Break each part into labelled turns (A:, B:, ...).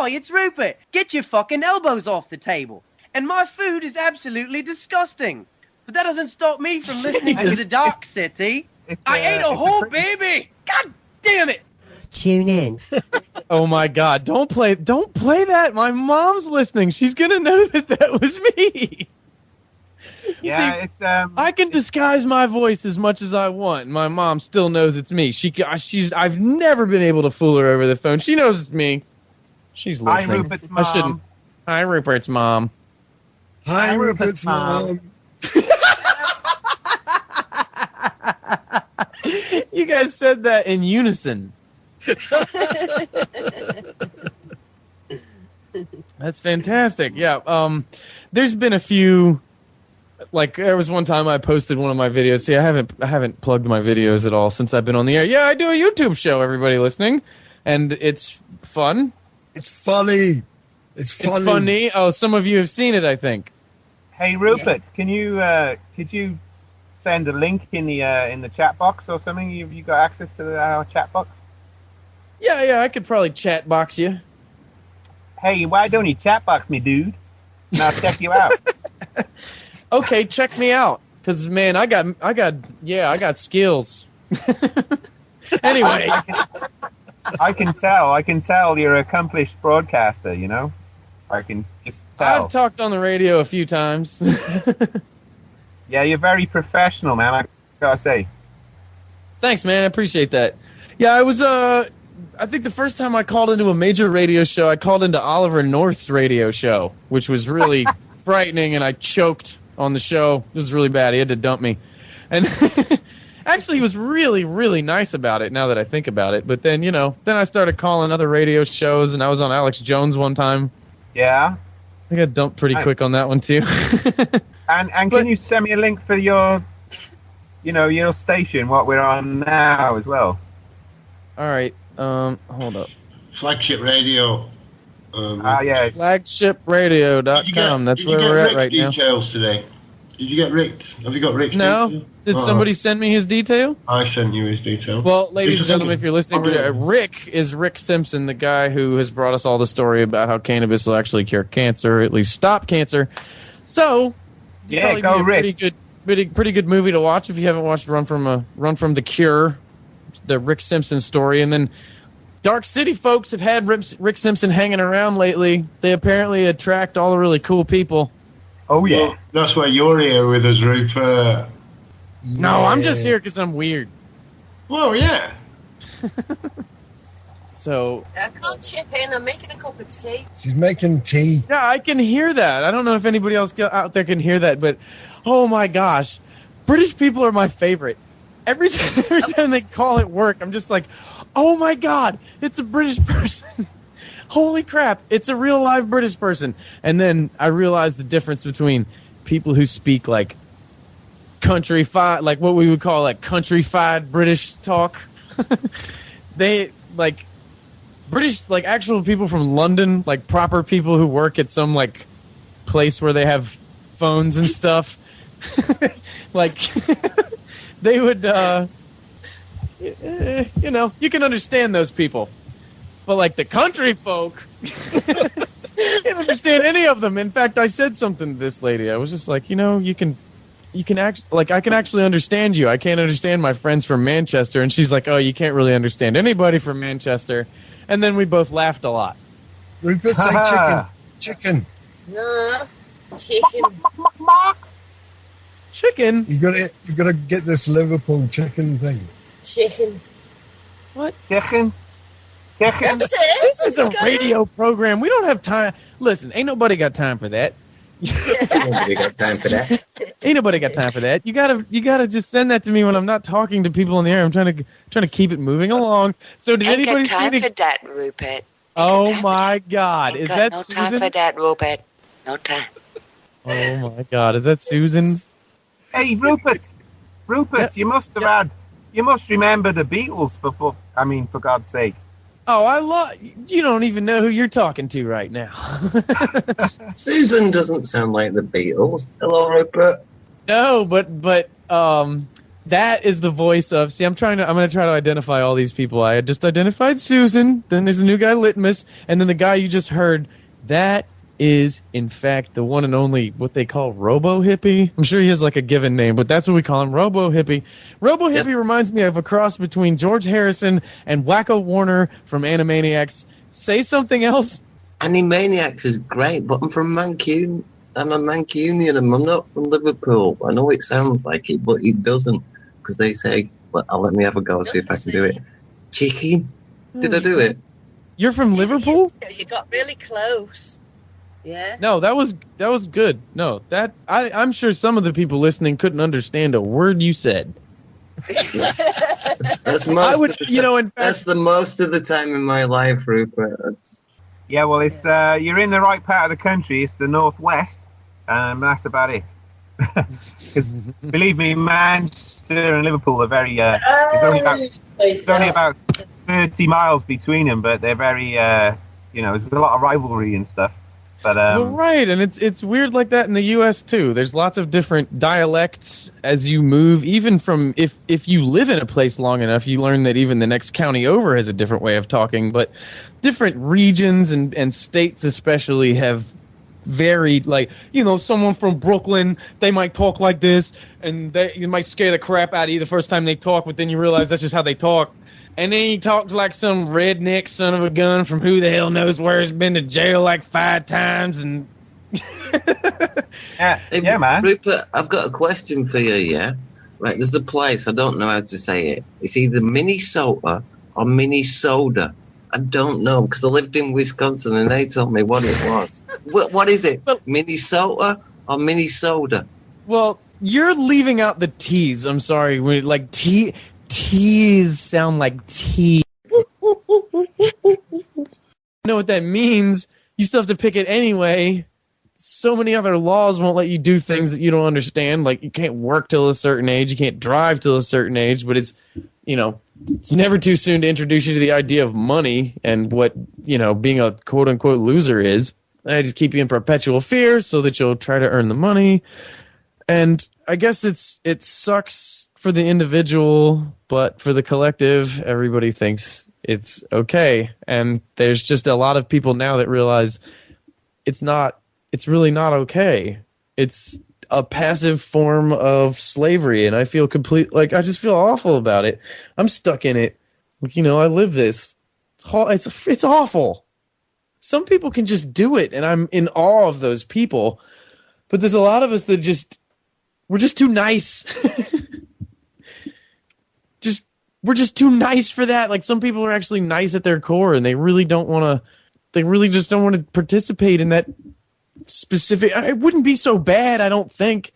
A: Hi, it's Rupert. Get your fucking elbows off the table. And my food is absolutely disgusting. But that doesn't stop me from listening to the Darkcity. I ate a whole baby! God damn it!
B: Tune in.
C: Oh my God! Don't play that. My mom's listening. She's gonna know that was me.
D: Yeah,
C: See, I can disguise my voice as much as I want. My mom still knows it's me. I've never been able to fool her over the phone. She knows it's me. She's listening.
D: Hi, Rupert's mom.
C: I shouldn't. Hi, Rupert's mom.
E: Hi, Rupert's mom.
C: You guys said that in unison. That's fantastic. Yeah. There's been a few. Like there was one time I posted one of my videos. See, I haven't plugged my videos at all since I've been on the air. Yeah, I do a YouTube show. Everybody listening, and it's fun.
E: It's funny. It's funny.
C: It's funny. Oh, some of you have seen it, I think.
D: Hey Rupert, could you send a link in the chat box or something? You got access to our chat box?
C: Yeah, I could probably chat box you.
D: Hey, why don't you chat box me, dude? And I'll check you out.
C: Okay, check me out, cause man, I got skills. Anyway,
D: I can tell you're an accomplished broadcaster. You know, I can just tell.
C: I've talked on the radio a few times.
D: Yeah, you're very professional, man. I gotta say.
C: Thanks, man. I appreciate that. Yeah, I was. I think the first time I called into a major radio show, I called into Oliver North's radio show, which was really frightening, and I choked on the show. It was really bad. He had to dump me. And actually, he was really, really nice about it now that I think about it. But then, then I started calling other radio shows, and I was on Alex Jones one time.
D: Yeah?
C: I got dumped pretty quick on that one, too.
D: And can you send me a link for your station, what we're on now as well?
C: All right. Hold up.
F: Flagship Radio.
D: Yeah.
C: FlagshipRadio.com. That's where we're at right now.
F: Details today. Did you get Rick? Have you got Rick's details?
C: Did somebody send me his detail?
F: I sent you his details.
C: Well, ladies and gentlemen, if you're listening, Rick is Rick Simpson, the guy who has brought us all the story about how cannabis will actually cure cancer, or at least stop cancer. So,
D: yeah, go Rick.
C: Pretty good movie to watch if you haven't watched Run from the Cure, the Rick Simpson story. And then Darkcity folks have had Rick Simpson hanging around lately. They apparently attract all the really cool people.
D: Oh, yeah.
F: Well, that's why you're here with us, Rupert.
C: No, I'm just here because I'm weird.
F: Well, yeah.
C: So
B: I can't chip in. I'm making a cup of tea.
E: She's making tea.
C: Yeah, I can hear that. I don't know if anybody else out there can hear that, but oh my gosh, British people are my favorite. Every time they call it work, I'm just like, oh my God, it's a British person. Holy crap, it's a real live British person. And then I realized the difference between people who speak like countryfied, like what we would call like countryfied British talk. They like British, like actual people from London, like proper people who work at some like place where they have phones and stuff. Like they would, you can understand those people. But like the country folk, can't understand any of them. In fact, I said something to this lady. I was just like, you can act like I can actually understand you. I can't understand my friends from Manchester. And she's like, oh, you can't really understand anybody from Manchester. And then we both laughed a lot.
E: Rupert, say chicken. Chicken.
B: No, chicken.
C: Chicken?
E: You gotta get this Liverpool chicken thing.
B: Chicken.
C: What?
D: Chicken? Chicken?
B: That's it.
C: This is a radio program. We don't have time. Listen, ain't nobody got time for that.
G: Nobody got time for that.
C: Ain't nobody got time for that. You gotta just send that to me when I'm not talking to people in the air. I'm trying to keep it moving along. So did anybody
H: Ain't got time
C: see
H: for that, Rupert.
C: Oh my God!
H: Ain't
C: Is
H: got
C: that
H: no
C: Susan?
H: time for that, Rupert. No time.
C: Oh my God! Is that Susan?
D: Hey, Rupert, you must have had. You must remember the Beatles for God's sake.
C: Oh, you don't even know who you're talking to right now.
G: Susan doesn't sound like the Beatles. Hello, Rupert.
C: No, but That is the voice of. See, I'm going to try to identify all these people. I had just identified Susan. Then there's the new guy Litmus, and then the guy you just heard. That is, in fact, the one and only what they call Robo Hippie. I'm sure he has like a given name, but that's what we call him, Robo Hippie. Robo Hippie reminds me of a cross between George Harrison and Wacko Warner from Animaniacs. Say something else.
G: Animaniacs is great, but I'm from Mancunian. I'm a Mancunian, and I'm not from Liverpool. I know it sounds like it, but it doesn't, because they say, well, I'll let me have a go, see if I can do it. Chicken? Did I do it?
C: You're from Liverpool?
B: You got really close. Yeah.
C: No, that was good. No, I'm sure some of the people listening couldn't understand a word you said.
G: That's most that's the most of the time in my life, Rupert.
D: Yeah, well, it's you're in the right part of the country. It's the northwest, that's about it. Because believe me, Manchester and Liverpool are very. There's only about 30 miles between them, but they're very. There's a lot of rivalry and stuff. But
C: well, right, and it's weird like that in the U.S. too. There's lots of different dialects as you move. Even from if you live in a place long enough, you learn that even the next county over has a different way of talking. But different regions and states especially have varied. Like, someone from Brooklyn, they might talk like this, and you might scare the crap out of you the first time they talk, but then you realize that's just how they talk. And then he talks like some redneck son of a gun from who the hell knows where, has been to jail like 5 times. And
D: yeah, man.
G: Rupert, I've got a question for you, yeah? Right, there's a place, I don't know how to say it. It's either Minnesota or Minnesota. I don't know, because I lived in Wisconsin and they told me what it was. What is it? Minnesota or Minnesota?
C: Well, you're leaving out the T's. I'm sorry. Like T's sound like T. You know what that means? You still have to pick it anyway. So many other laws won't let you do things that you don't understand. Like, you can't work till a certain age. You can't drive till a certain age. But it's never too soon to introduce you to the idea of money and what, being a quote-unquote loser is. They just keep you in perpetual fear so that you'll try to earn the money. And I guess it sucks for the individual, but for the collective, everybody thinks it's okay. And there's just a lot of people now that realize it's really not okay. It's a passive form of slavery, and I feel I just feel awful about it. I'm stuck in it. I live this. It's awful. Some people can just do it, and I'm in awe of those people. But there's a lot of us that we're just too nice. We're just too nice for that. Like, some people are actually nice at their core, and they really just don't want to participate in that specific. It wouldn't be so bad, I don't think,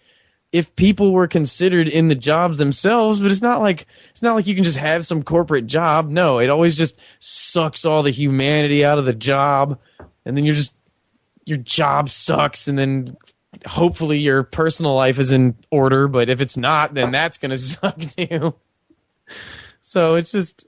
C: if people were considered in the jobs themselves, but it's not like you can just have some corporate job. No, it always just sucks all the humanity out of the job, and then your job sucks, and then hopefully your personal life is in order, but if it's not, then that's going to suck too. So it's just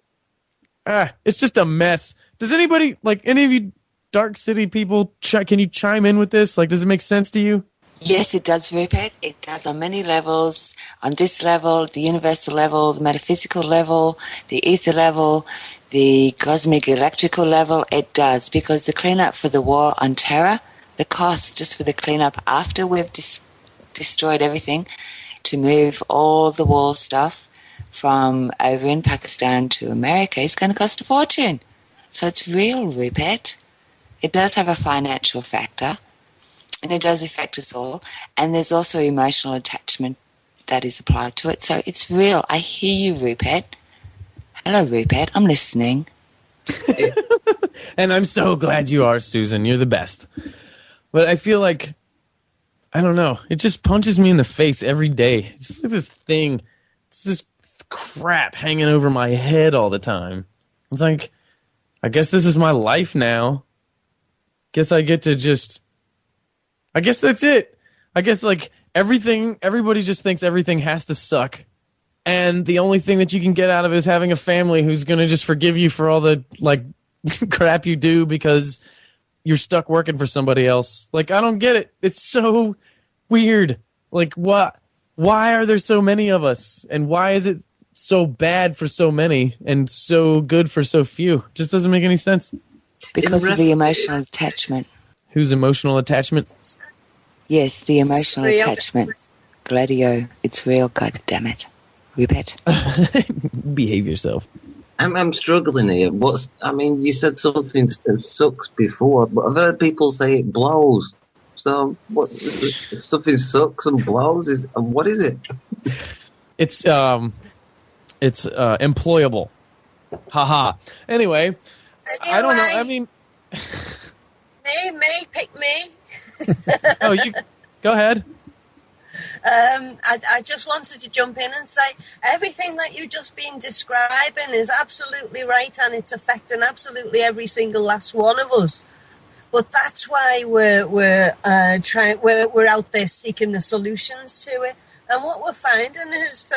C: a mess. Does anybody, like, any of you Darkcity people, can you chime in with this? Like, does it make sense to you?
H: Yes, it does, Rupert. It does on many levels. On this level, the universal level, the metaphysical level, the ether level, the cosmic electrical level, it does. Because the cleanup for the war on terror, the cost just for the cleanup after we've destroyed everything, to move all the war stuff from over in Pakistan to America is going to cost a fortune. So it's real, Rupert. It does have a financial factor, and it does affect us all. And there's also emotional attachment that is applied to it. So it's real. I hear you, Rupert. Hello, Rupert. I'm listening.
C: And I'm so glad you are, Susan. You're the best. But I feel like, I don't know, it just punches me in the face every day. It's just like this thing. It's this crap hanging over my head all the time. It's like, I guess this is my life now. Guess I get to I guess that's it. I guess, like, everybody just thinks everything has to suck. And the only thing that you can get out of it is having a family who's going to just forgive you for all the, like, crap you do because you're stuck working for somebody else. Like, I don't get it. It's so weird. Like, what? Why are there so many of us? And why is it so bad for so many and so good for so few? Just doesn't make any sense.
H: Because of the emotional attachment.
C: Whose emotional attachment?
H: Yes, the emotional attachment. Gladio, it's real, God damn it. Rupert.
C: Behave yourself.
G: I'm struggling here. You said something that sucks before, but I've heard people say it blows. So, what? If something sucks and blows, what is it?
C: It's employable. Haha. Anyway, I don't know. I mean,
B: me, pick me.
C: Oh, you go ahead.
B: I just wanted to jump in and say everything that you've just been describing is absolutely right, and it's affecting absolutely every single last one of us. But that's why we're out there seeking the solutions to it. And what we're finding is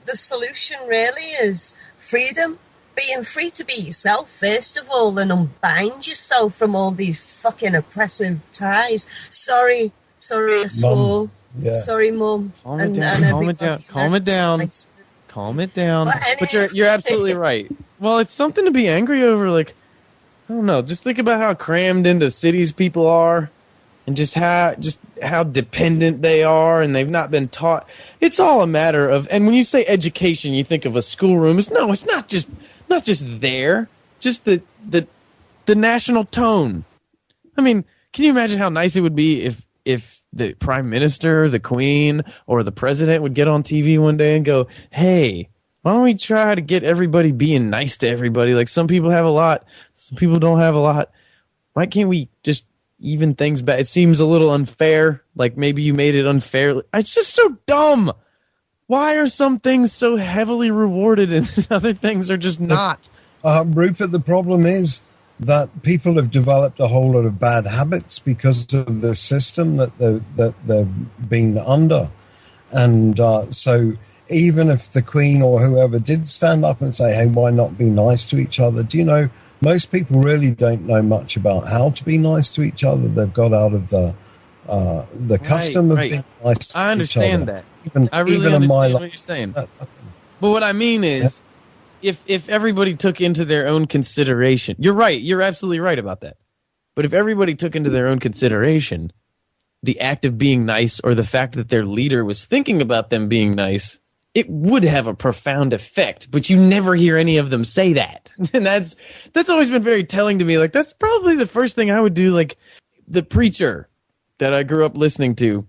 B: the solution really is freedom, being free to be yourself first of all, and unbind yourself from all these fucking oppressive ties. Sorry, I swore.
E: Yeah.
B: Sorry, Mum.
C: Calm it down. But you're absolutely right. Well, it's something to be angry over. Like, I don't know. Just think about how crammed into cities people are, and just how dependent they are, and they've not been taught. It's all a matter of. And when you say education, you think of a schoolroom. It's not just there. Just the national tone. I mean, can you imagine how nice it would be if the prime minister, the queen, or the president would get on TV one day and go, hey, why don't we try to get everybody being nice to everybody? Like, some people have a lot, some people don't have a lot. Why can't we just even things back? It seems a little unfair. Like, maybe you made it unfair. It's just so dumb. Why are some things so heavily rewarded and other things are just not?
E: Rupert, the problem is that people have developed a whole lot of bad habits because of the system that they've been under. And so even if the Queen or whoever did stand up and say, hey, why not be nice to each other? Do you know, most people really don't know much about how to be nice to each other. They've got out of the custom of being nice to
C: I understand
E: each other.
C: that. I really understand what you're saying. But what I mean is, if everybody took into their own consideration, you're right, you're absolutely right about that. But if everybody took into their own consideration the act of being nice, or the fact that their leader was thinking about them being nice, it would have a profound effect. But you never hear any of them say that. And that's always been very telling to me. Like, that's probably the first thing I would do. Like, the preacher that I grew up listening to,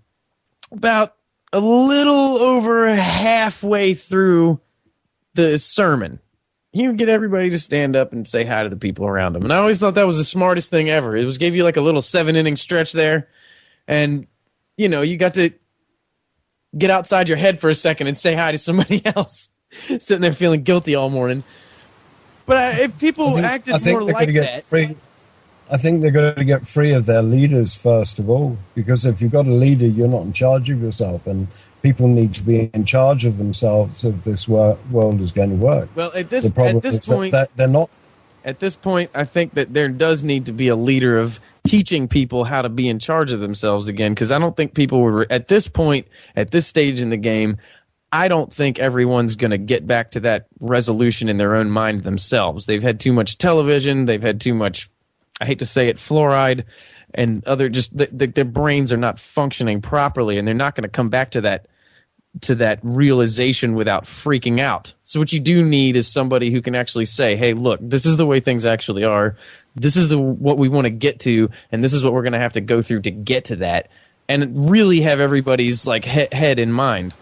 C: about a little over halfway through the sermon, he would get everybody to stand up and say hi to the people around him. And I always thought that was the smartest thing ever. It gave you like a little 7-inning stretch there. And, you know, you got to get outside your head for a second and say hi to somebody else, sitting there feeling guilty all morning. But if people acted more like that...
E: I think they're going to get free of their leaders, first of all, because if you've got a leader, you're not in charge of yourself, and people need to be in charge of themselves if this world is going to work.
C: Well, at this point,
E: they're not.
C: At this point, I think that there does need to be a leader of teaching people how to be in charge of themselves again, because I don't think people were, at this point, at this stage in the game, I don't think everyone's going to get back to that resolution in their own mind themselves. They've had too much television. They've had too much, I hate to say it, fluoride and other, just their brains are not functioning properly, and they're not going to come back to that realization without freaking out. So what you do need is somebody who can actually say, hey, look, this is the way things actually are. This is what we want to get to, and this is what we're going to have to go through to get to that, and really have everybody's like head in mind.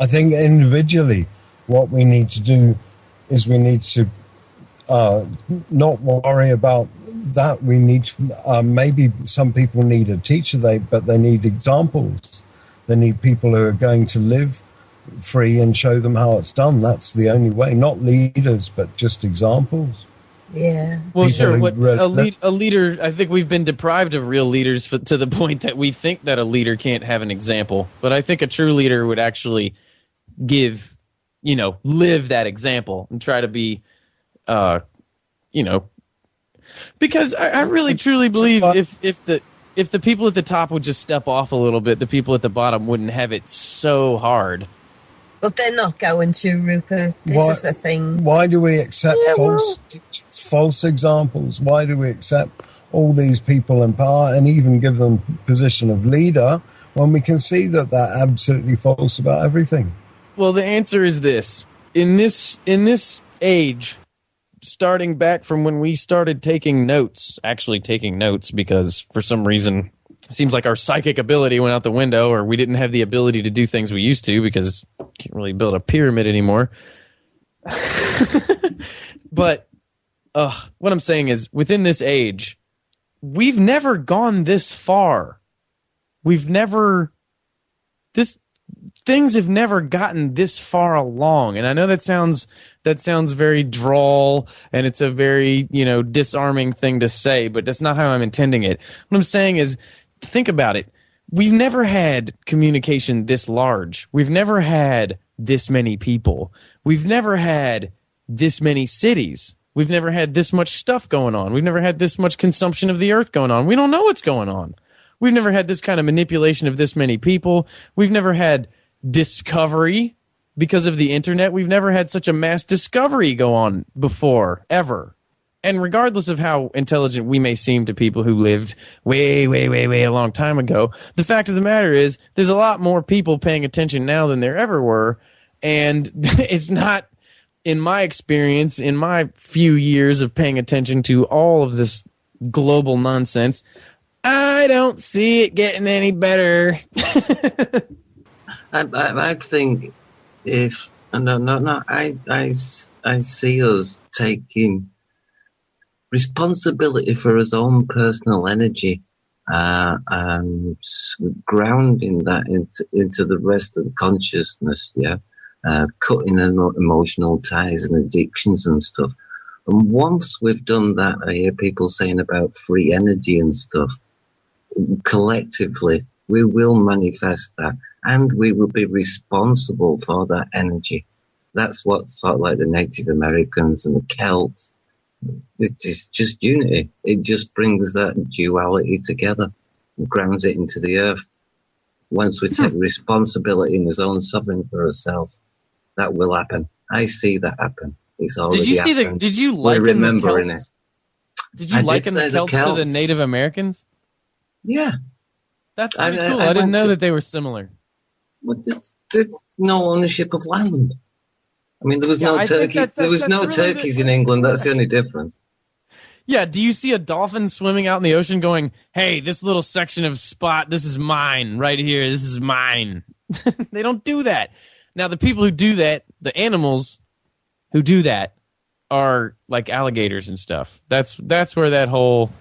E: I think individually what we need to do is we need to not worry about that. We need to, maybe some people need a teacher, but they need examples. They need people who are going to live free and show them how it's done. That's the only way. Not leaders, but just examples.
B: Yeah.
C: Well, sure. A leader, I think we've been deprived of real leaders to the point that we think that a leader can't have an example. But I think a true leader would actually live that example and try to be, because I really truly believe if if the people at the top would just step off a little bit, the people at the bottom wouldn't have it so hard.
B: But they're not going to, Rupert. This is the thing.
E: Why do we accept false examples? Why do we accept all these people in power and even give them position of leader when we can see that they're absolutely false about everything?
C: Well, the answer is this. In this age, starting back from when we started taking notes because for some reason it seems like our psychic ability went out the window, or we didn't have the ability to do things we used to because we can't really build a pyramid anymore. But what I'm saying is, within this age, we've never gone this far. Things have never gotten this far along. And I know that sounds very droll, and it's a very, disarming thing to say, but that's not how I'm intending it. What I'm saying is, think about it. We've never had communication this large. We've never had this many people. We've never had this many cities. We've never had this much stuff going on. We've never had this much consumption of the earth going on. We don't know what's going on. We've never had this kind of manipulation of this many people. We've never had discovery because of the internet. We've never had such a mass discovery go on before, ever. And regardless of how intelligent we may seem to people who lived way, way, way, way a long time ago, the fact of the matter is there's a lot more people paying attention now than there ever were. And it's not, in my experience, in my few years of paying attention to all of this global nonsense, I don't see it getting any better.
G: I think if I see us taking responsibility for his own personal energy and grounding that into the rest of the consciousness, cutting emotional ties and addictions and stuff. And once we've done that, I hear people saying about free energy and stuff. Collectively, we will manifest that, and we will be responsible for that energy. That's what sort of like the Native Americans and the Celts. It's just unity. It just brings that duality together and grounds it into the earth. Once we take responsibility in his own sovereignty for ourselves, that will happen. I see that happen. It's already happened.
C: Did you liken the Celts? Did you liken the Celts to the Native Americans?
G: Yeah.
C: That's pretty cool. I didn't know that they were similar.
G: Well, there's no ownership of land. I mean, there was no turkey. There was no turkeys in England. That's the only difference.
C: Yeah. Do you see a dolphin swimming out in the ocean going, hey, this little section of spot, this is mine right here. This is mine. They don't do that. Now, the people who do that, the animals who do that, are like alligators and stuff. That's where that whole...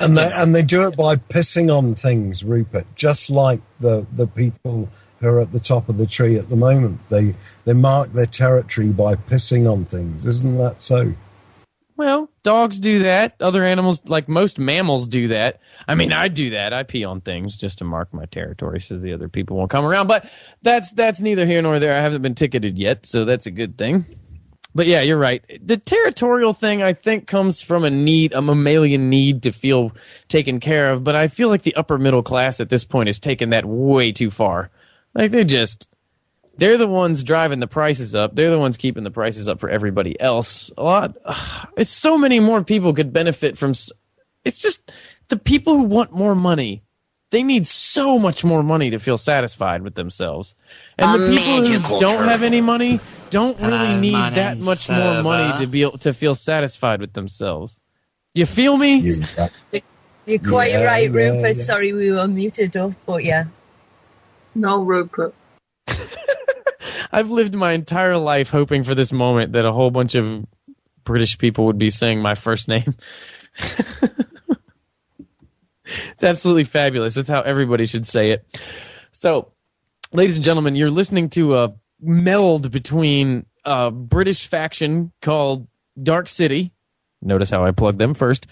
E: And they do it by pissing on things, Rupert, just like the people who are at the top of the tree at the moment. They mark their territory by pissing on things. Isn't that so?
C: Well, dogs do that. Other animals, like most mammals, do that. I mean, I do that. I pee on things just to mark my territory so the other people won't come around. But that's neither here nor there. I haven't been ticketed yet, so that's a good thing. But yeah, you're right. The territorial thing, I think, comes from a mammalian need to feel taken care of. But I feel like the upper middle class at this point has taken that way too far. Like, they're the ones driving the prices up. They're the ones keeping the prices up for everybody else. It's so many more people could benefit from. It's just the people who want more money. They need so much more money to feel satisfied with themselves. And the people who don't have any money don't really need that much more money to be able to feel satisfied with themselves. You feel me?
B: You're quite right, Rupert. Yeah. Sorry, we were muted up, but yeah.
G: No, Rupert.
C: I've lived my entire life hoping for this moment that a whole bunch of British people would be saying my first name. It's absolutely fabulous. That's how everybody should say it. So, ladies and gentlemen, you're listening to a meld between a British faction called Darkcity. Notice how I plugged them first.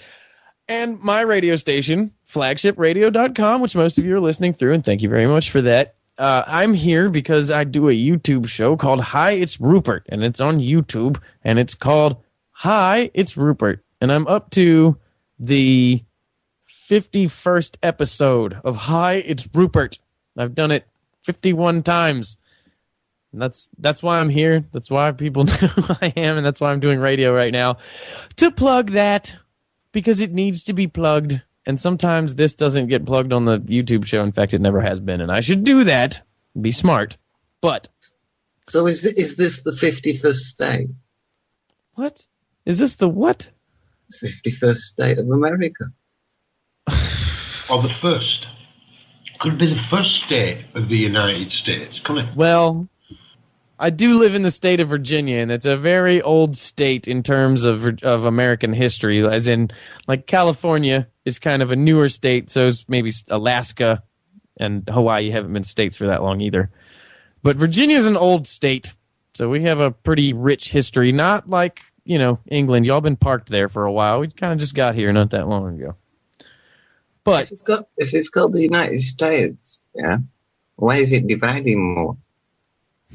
C: And my radio station, flagshipradio.com, which most of you are listening through, and thank you very much for that. I'm here because I do a YouTube show called Hi, It's Rupert, and it's on YouTube, and it's called Hi, It's Rupert. And I'm up to the 51st episode of Hi, It's Rupert. I've done it 51 times. And that's why I'm here. That's why people know who I am, and that's why I'm doing radio right now. To plug that, because it needs to be plugged. And sometimes this doesn't get plugged on the YouTube show. In fact, it never has been. And I should do that. Be smart. But...
G: So is this the 51st state?
C: What? Is this the what?
G: 51st state of America.
F: Or the first. Could be the first state of the United States, couldn't it?
C: Well, I do live in the state of Virginia, and it's a very old state in terms of American history, as in, like, California is kind of a newer state, so is maybe Alaska and Hawaii haven't been states for that long either. But Virginia is an old state, so we have a pretty rich history, not like, England. Y'all been parked there for a while. We kind of just got here not that long ago. But
G: if it's called the United States, yeah, why is it dividing more?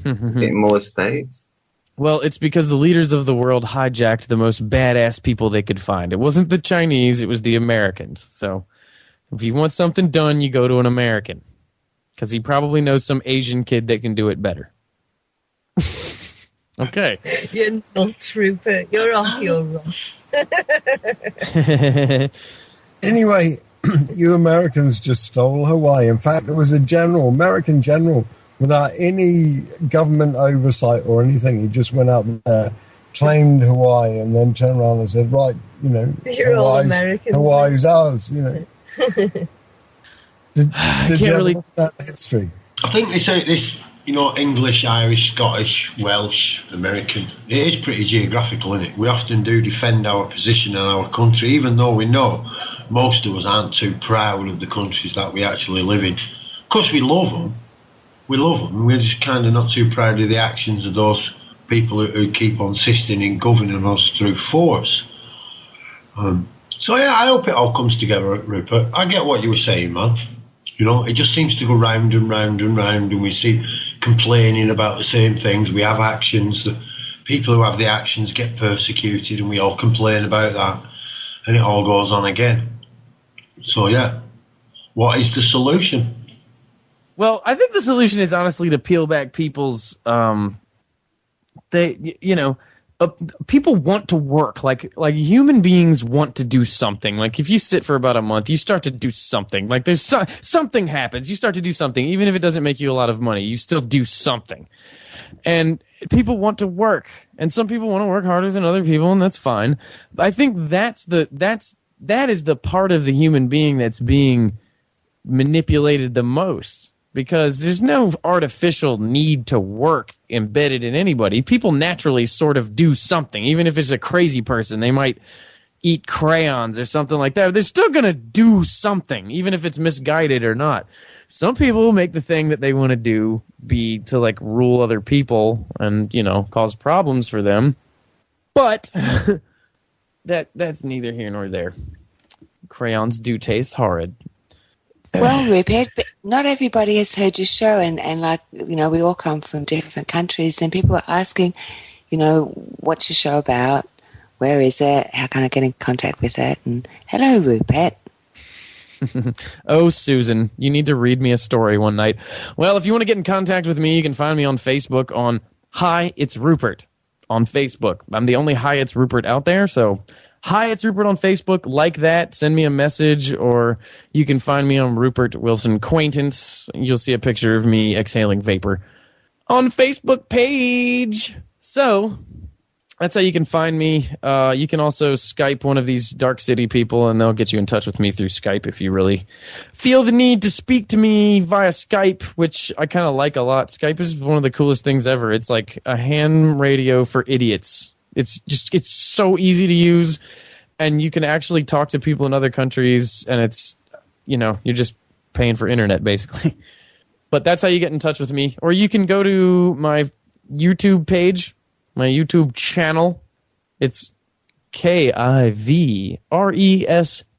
G: Getting more states?
C: Well, it's because the leaders of the world hijacked the most badass people they could find. It wasn't the Chinese, it was the Americans. So if you want something done, you go to an American. Because he probably knows some Asian kid that can do it better. Okay.
B: You're nuts, Rupert. You're off your rock.
E: Anyway, you Americans just stole Hawaii. In fact, it was a American general, without any government oversight or anything. He just went out there, claimed Hawaii, and then turned around and said, right,
B: You're all Americans.
E: Hawaii's ours, The
C: really...
E: that history.
F: I think they say this, English, Irish, Scottish, Welsh, American. It is pretty geographical, isn't it? We often do defend our position in our country, even though we know most of us aren't too proud of the countries that we actually live in. Of course, we love them. We're just kind of not too proud of the actions of those people who keep on insisting in governing us through force. So, yeah, I hope it all comes together, Rupert. I get what you were saying, man. It just seems to go round and round and round, and we see complaining about the same things. We have actions. The people who have the actions get persecuted, and we all complain about that, and it all goes on again. So, yeah, what is the solution?
C: Well, I think the solution is honestly to peel back people's, people want to work. Like human beings want to do something. Like if you sit for about a month, you start to do something. Like there's something happens. You start to do something, even if it doesn't make you a lot of money. You still do something, and people want to work. And some people want to work harder than other people, and that's fine. I think that is the part of the human being that's being manipulated the most. Because there's no artificial need to work embedded in anybody. People naturally sort of do something. Even if it's a crazy person, they might eat crayons or something like that. They're still going to do something, even if it's misguided or not. Some people make the thing that they want to do be to like rule other people and, cause problems for them. But that's neither here nor there. Crayons do taste horrid.
H: Well, Rupert, but not everybody has heard your show, and we all come from different countries, and people are asking, what's your show about? Where is it? How can I get in contact with it? And hello, Rupert.
C: Oh, Susan, you need to read me a story one night. Well, if you want to get in contact with me, you can find me on Facebook on Hi, It's Rupert on Facebook. I'm the only Hi, It's Rupert out there, so... Hi, it's Rupert on Facebook. Like that. Send me a message, or you can find me on Rupert Wilson Acquaintance. You'll see a picture of me exhaling vapor on Facebook page. So that's how you can find me. You can also Skype one of these Darkcity people, and they'll get you in touch with me through Skype if you really feel the need to speak to me via Skype, which I kind of like a lot. Skype is one of the coolest things ever. It's like a ham radio for idiots. It's so easy to use, and you can actually talk to people in other countries, and it's, you're just paying for internet, basically. But that's how you get in touch with me. Or you can go to my YouTube page, my YouTube channel. It's KIVRESP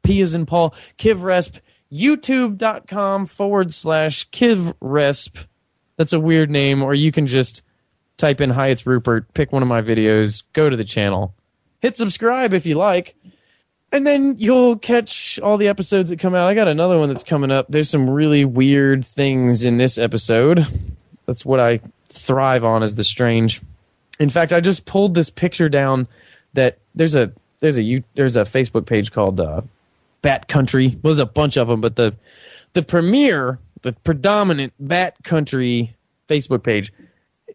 C: as in Paul, KivResp, youtube.com/KivResp. That's a weird name, or you can just type in Hi, It's Rupert, pick one of my videos, go to the channel, hit subscribe if you like, And then you'll catch all the episodes that come out. I got another one that's coming up. There's some really weird things in this episode. That's what I thrive on, is the strange. In fact, I just pulled this picture down that there's a Facebook page called Bat Country. Well, there's a bunch of them, but the predominant Bat Country Facebook page,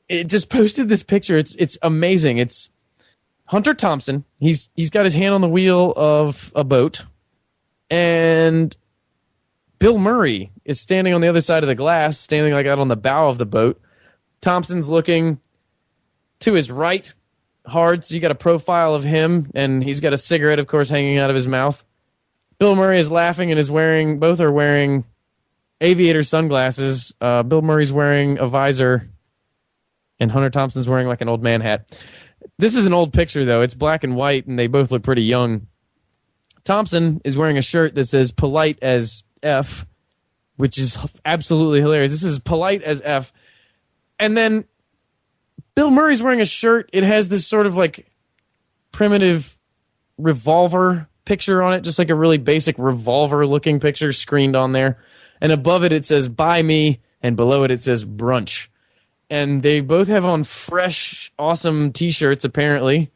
C: it just posted this picture. It's amazing. It's Hunter Thompson. He's got his hand on the wheel of a boat, and Bill Murray is standing on the other side of the glass, standing like out on the bow of the boat. Thompson's looking to his right hard, so you got a profile of him, and he's got a cigarette, of course, hanging out of his mouth. Bill Murray is laughing and both are wearing aviator sunglasses. Bill Murray's wearing a visor, and Hunter Thompson's wearing like an old man hat. This is an old picture, though. It's black and white, and they both look pretty young. Thompson is wearing a shirt that says polite as F, which is absolutely hilarious. This is polite as F. And then Bill Murray's wearing a shirt. It has this sort of like primitive revolver picture on it, just like a really basic revolver-looking picture screened on there. And above it, it says, "Buy me," and below it, it says, "Brunch." And they both have on fresh, awesome T-shirts, apparently.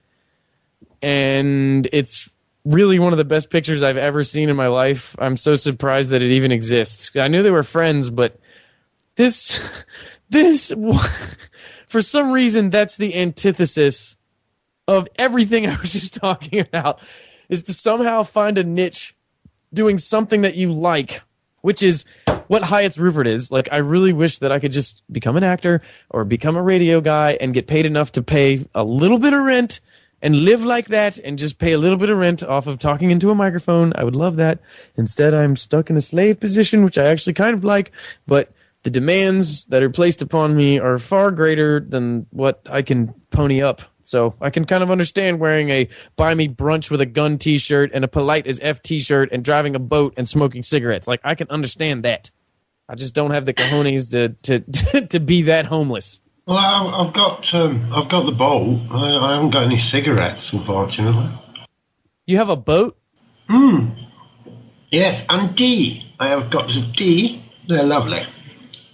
C: And it's really one of the best pictures I've ever seen in my life. I'm so surprised that it even exists. I knew they were friends, but this, for some reason, that's the antithesis of everything I was just talking about, is to somehow find a niche doing something that you like, which is what Hyatt's Rupert is. Like, I really wish that I could just become an actor or become a radio guy and get paid enough to pay a little bit of rent and live like that and just pay a little bit of rent off of talking into a microphone. I would love that. Instead, I'm stuck in a slave position, which I actually kind of like, but the demands that are placed upon me are far greater than what I can pony up. So I can kind of understand wearing a "Buy Me Brunch with a Gun" T-shirt and a polite as F T-shirt and driving a boat and smoking cigarettes. Like, I can understand that. I just don't have the cojones to be that homeless.
F: Well, I've got the boat. I haven't got any cigarettes, unfortunately.
C: You have a boat?
F: Yes, and tea. I have got some tea. They're lovely.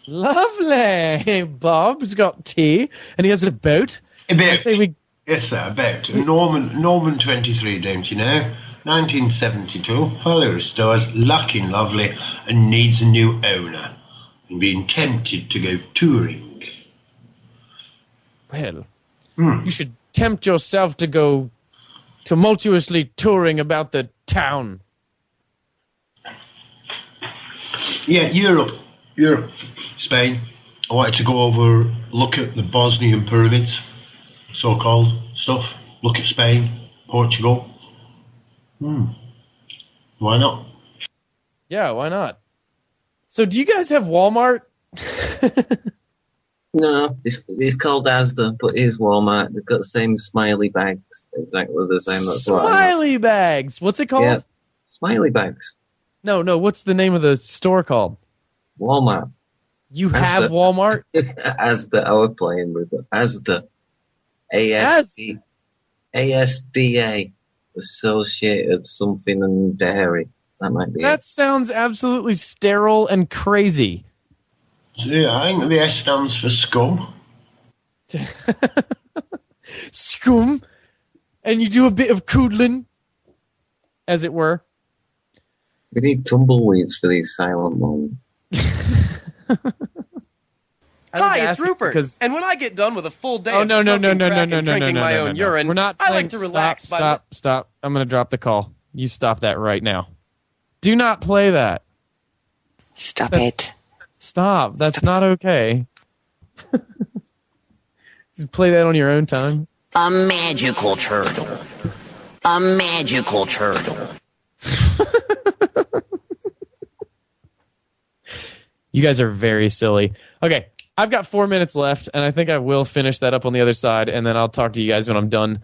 C: Lovely. Bob's got tea, and he has a boat.
F: A boat. Yes, sir, a boat. Norman 23, don't you know? 1972, fully restored, looking lovely, and needs a new owner. I'm being tempted to go touring.
C: Well, you should tempt yourself to go tumultuously touring about the town.
F: Yeah, Europe, Spain. I wanted to go over, look at the Bosnian pyramids, so-called stuff. Look at Spain, Portugal. Why not?
C: Yeah, why not? So do you guys have Walmart?
G: No, it's called Asda, but it is Walmart. They've got the same smiley bags, exactly the same. That's
C: Smiley bags. What's it called?
G: Yeah, smiley bags.
C: No. What's the name of the store called?
G: Walmart.
C: You have Walmart?
G: Asda. I was playing with it. Asda. ASDA. Associated something and dairy. That might be
C: That
G: it.
C: sounds absolutely sterile and crazy.
F: Yeah, I think the S stands for scum.
C: Scum. And you do a bit of coodling, as it were.
G: We need tumbleweeds for these silent moments.
A: Hi, it's Rupert. And when I get done with a full day of
C: no,
A: drinking my own urine,
C: We're not
A: I like to relax.
C: Stop. I'm going to drop the call. You stop that right now. Do not play that.
H: Stop it.
C: Stop. That's not okay. Play that on your own time.
I: A magical turtle. A magical turtle.
C: You guys are very silly. Okay, I've got 4 minutes left, and I think I will finish that up on the other side, and then I'll talk to you guys when I'm done.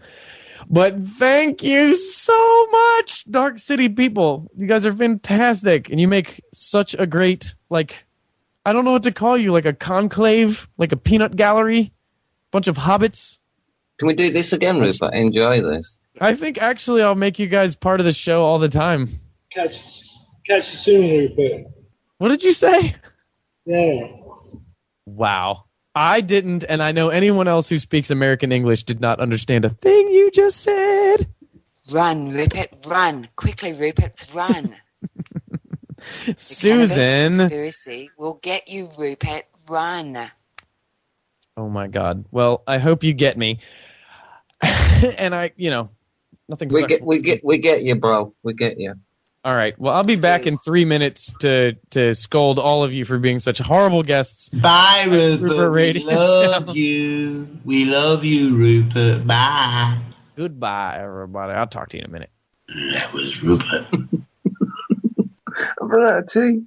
C: But thank you so much, Darkcity people. You guys are fantastic, and you make such a great, like, I don't know what to call you, like a conclave, like a peanut gallery, bunch of hobbits.
G: Can we do this again, Rupert? I enjoy this.
C: I think actually I'll make you guys part of the show all the time.
J: Catch you soon, Rupert.
C: What did you say?
J: Yeah.
C: Wow. I didn't, and I know anyone else who speaks American English did not understand a thing you just said.
H: Run, Rupert, run. Quickly, Rupert, run.
C: Susan.
H: The conspiracy will get you, Rupert, run.
C: Oh my God. Well, I hope you get me. And nothing.
G: We get you, bro. We get you.
C: All right. Well, I'll be back in 3 minutes to scold all of you for being such horrible guests.
K: Bye, Rupert.
C: Radio
K: we love
C: Show.
K: you. We love you, Rupert. Bye.
C: Goodbye, everybody. I'll talk to you in a minute.
K: That was Rupert.
G: I've run out of tea.